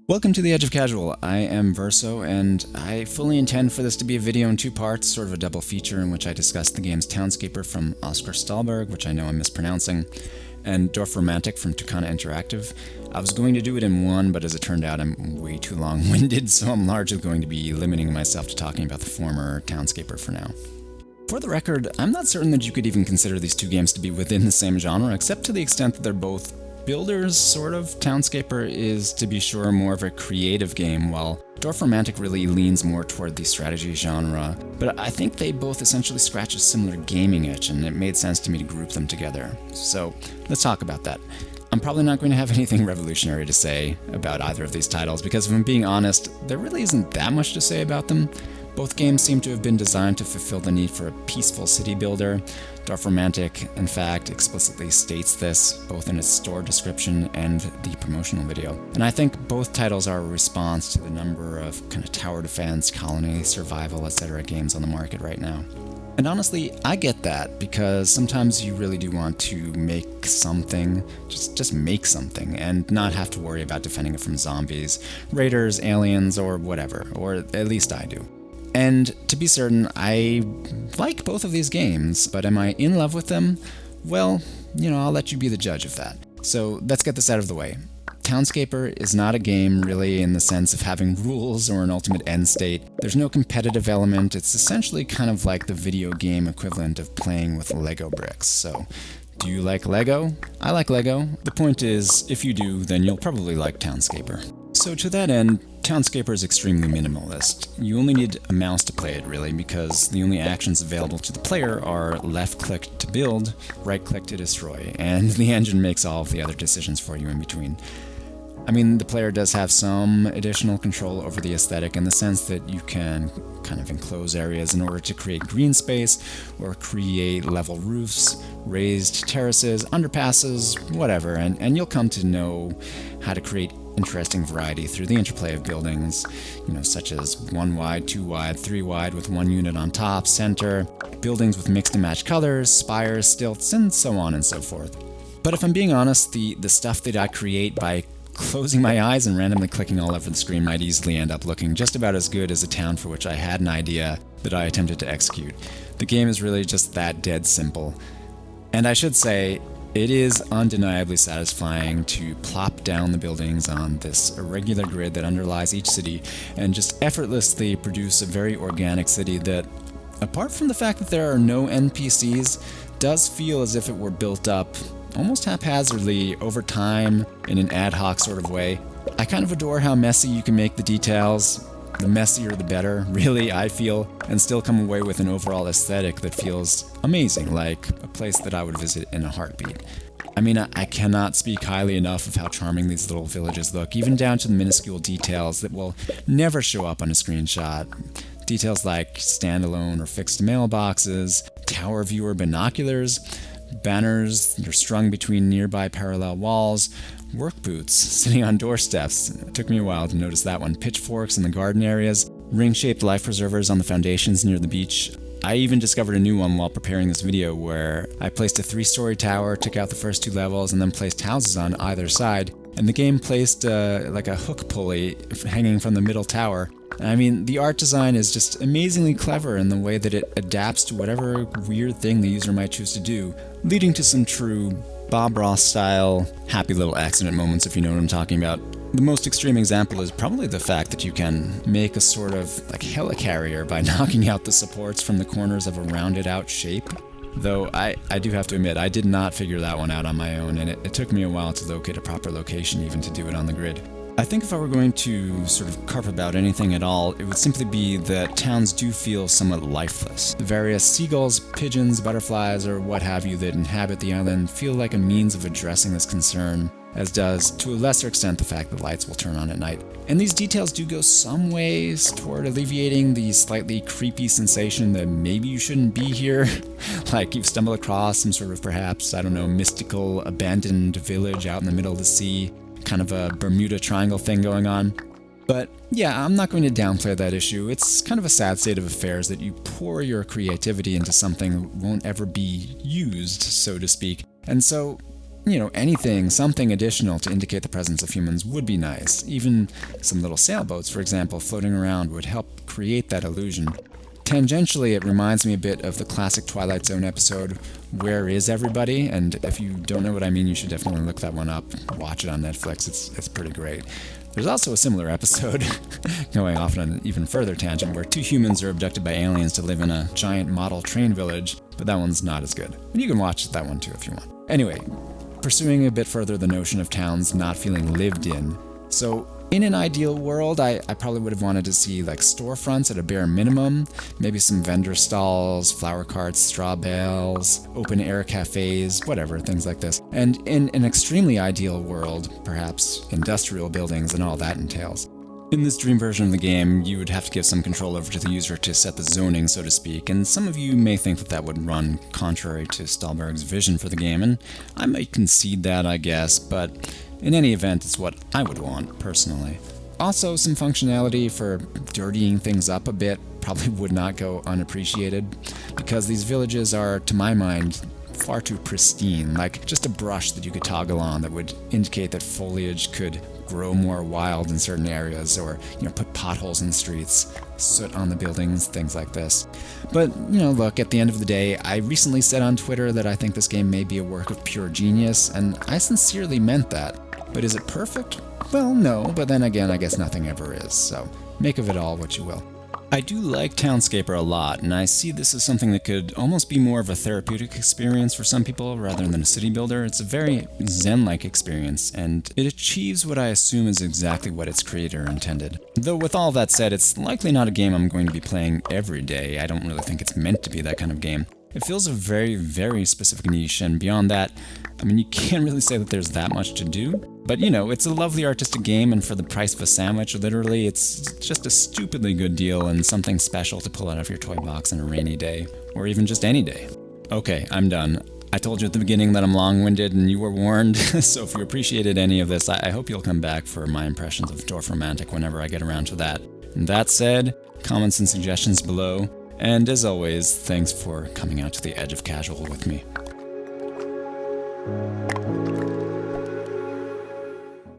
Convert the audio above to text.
Welcome to the Edge of Casual. I am Verso, and I fully intend for this to be a video in two parts, sort of a double feature in which I discuss the games Townscaper from Oskar, which I know I'm mispronouncing, and Dorfromantik from Tucana Interactive. I was going to do it in one, but as it turned out, I'm way too long-winded, so I'm largely going to be limiting myself to talking about the former Townscaper for now. For the record, I'm not certain that you could even consider these two games to be within the same genre, except to the extent that they're both builders, sort of. Townscaper is, to be sure, more of a creative game, while Dorfromantik really leans more toward the strategy genre. But I think they both essentially scratch a similar gaming itch, and it made sense to me to group them together. So let's talk about that. I'm probably not going to have anything revolutionary to say about either of these titles, because if I'm being honest, there really isn't that much to say about them. Both games seem to have been designed to fulfill the need for a peaceful city builder. Dorfromantik, in fact, explicitly states this, both in its store description and the promotional video. And I think both titles are a response to the number of kind of tower defense, colony, survival, etc. games on the market right now. And honestly, I get that, because sometimes you really do want to make something, just make something, and not have to worry about defending it from zombies, raiders, aliens, or whatever, or at least I do. And to be certain, I like both of these games, but am I in love with them? Well, I'll let you be the judge of that. So let's get this out of the way. Townscaper is not a game really in the sense of having rules or an ultimate end state. There's no competitive element. It's essentially kind of like the video game equivalent of playing with Lego bricks. So, do you like Lego? I like Lego. The point is, if you do, then you'll probably like Townscaper. So to that end, Townscaper is extremely minimalist. You only need a mouse to play it, really, because the only actions available to the player are left-click to build, right-click to destroy, and the engine makes all of the other decisions for you in between. I mean, the player does have some additional control over the aesthetic in the sense that you can kind of enclose areas in order to create green space, or create level roofs, raised terraces, underpasses, whatever, and you'll come to know how to create interesting variety through the interplay of buildings, such as 1 wide, 2 wide, 3 wide with one unit on top, center, buildings with mixed and matched colors, spires, stilts, and so on and so forth. But if I'm being honest, the stuff that I create by closing my eyes and randomly clicking all over the screen might easily end up looking just about as good as a town for which I had an idea that I attempted to execute. The game is really just that dead simple. And I should say, it is undeniably satisfying to plop down the buildings on this irregular grid that underlies each city and just effortlessly produce a very organic city that, apart from the fact that there are no NPCs, does feel as if it were built up almost haphazardly over time in an ad hoc sort of way. I kind of adore how messy you can make the details. The messier the better, really, I feel, and still come away with an overall aesthetic that feels amazing, like a place that I would visit in a heartbeat. I mean, I cannot speak highly enough of how charming these little villages look, even down to the minuscule details that will never show up on a screenshot. Details like standalone or fixed mailboxes, tower viewer binoculars, banners that are strung between nearby parallel walls, work boots sitting on doorsteps. It took me a while to notice that one. Pitchforks in the garden areas, ring-shaped life preservers on the foundations near the beach. I even discovered a new one while preparing this video where I placed a 3-story tower, took out the first 2 levels, and then placed houses on either side. And the game placed like a hook pulley hanging from the middle tower. I mean, the art design is just amazingly clever in the way that it adapts to whatever weird thing the user might choose to do, leading to some true Bob Ross style happy little accident moments, if you know what I'm talking about. The most extreme example is probably the fact that you can make a sort of like helicarrier by knocking out the supports from the corners of a rounded out shape. Though I do have to admit, I did not figure that one out on my own, and it took me a while to locate a proper location even to do it on the grid. I think if I were going to sort of carve about anything at all, it would simply be that towns do feel somewhat lifeless. The various seagulls, pigeons, butterflies, or what have you that inhabit the island feel like a means of addressing this concern, as does, to a lesser extent, the fact that lights will turn on at night. And these details do go some ways toward alleviating the slightly creepy sensation that maybe you shouldn't be here, like you've stumbled across some sort of perhaps, mystical abandoned village out in the middle of the sea, kind of a Bermuda Triangle thing going on. But yeah, I'm not going to downplay that issue. It's kind of a sad state of affairs that you pour your creativity into something that won't ever be used, so to speak. And so anything, something additional to indicate the presence of humans would be nice. Even some little sailboats, for example, floating around would help create that illusion. Tangentially, it reminds me a bit of the classic Twilight Zone episode, Where Is Everybody? And if you don't know what I mean, you should definitely look that one up. Watch it on Netflix. It's pretty great. There's also a similar episode, going off on an even further tangent, where 2 humans are abducted by aliens to live in a giant model train village, but that one's not as good. And you can watch that one too if you want. Anyway, pursuing a bit further the notion of towns not feeling lived in. So, in an ideal world, I probably would have wanted to see like storefronts at a bare minimum, maybe some vendor stalls, flower carts, straw bales, open air cafes, whatever, things like this. And in an extremely ideal world, perhaps industrial buildings and all that entails. In this dream version of the game, you would have to give some control over to the user to set the zoning, so to speak, and some of you may think that would run contrary to Stahlberg's vision for the game, and I might concede that, I guess, but in any event, it's what I would want, personally. Also, some functionality for dirtying things up a bit probably would not go unappreciated, because these villages are, to my mind, far too pristine, like just a brush that you could toggle on that would indicate that foliage could grow more wild in certain areas, or put potholes in the streets, soot on the buildings, things like this. But look, at the end of the day, I recently said on Twitter that I think this game may be a work of pure genius, and I sincerely meant that. But is it perfect? Well, no, but then again, I guess nothing ever is, so make of it all what you will. I do like Townscaper a lot, and I see this as something that could almost be more of a therapeutic experience for some people rather than a city builder. It's a very zen-like experience, and it achieves what I assume is exactly what its creator intended. Though with all that said, it's likely not a game I'm going to be playing every day. I don't really think it's meant to be that kind of game. It feels a very, very specific niche, and beyond that, you can't really say that there's that much to do. But it's a lovely artistic game, and for the price of a sandwich, literally, it's just a stupidly good deal and something special to pull out of your toy box on a rainy day, or even just any day. Okay, I'm done. I told you at the beginning that I'm long-winded, and you were warned, so if you appreciated any of this, I hope you'll come back for my impressions of Dorfromantik whenever I get around to that. And that said, comments and suggestions below, and as always, thanks for coming out to the edge of casual with me.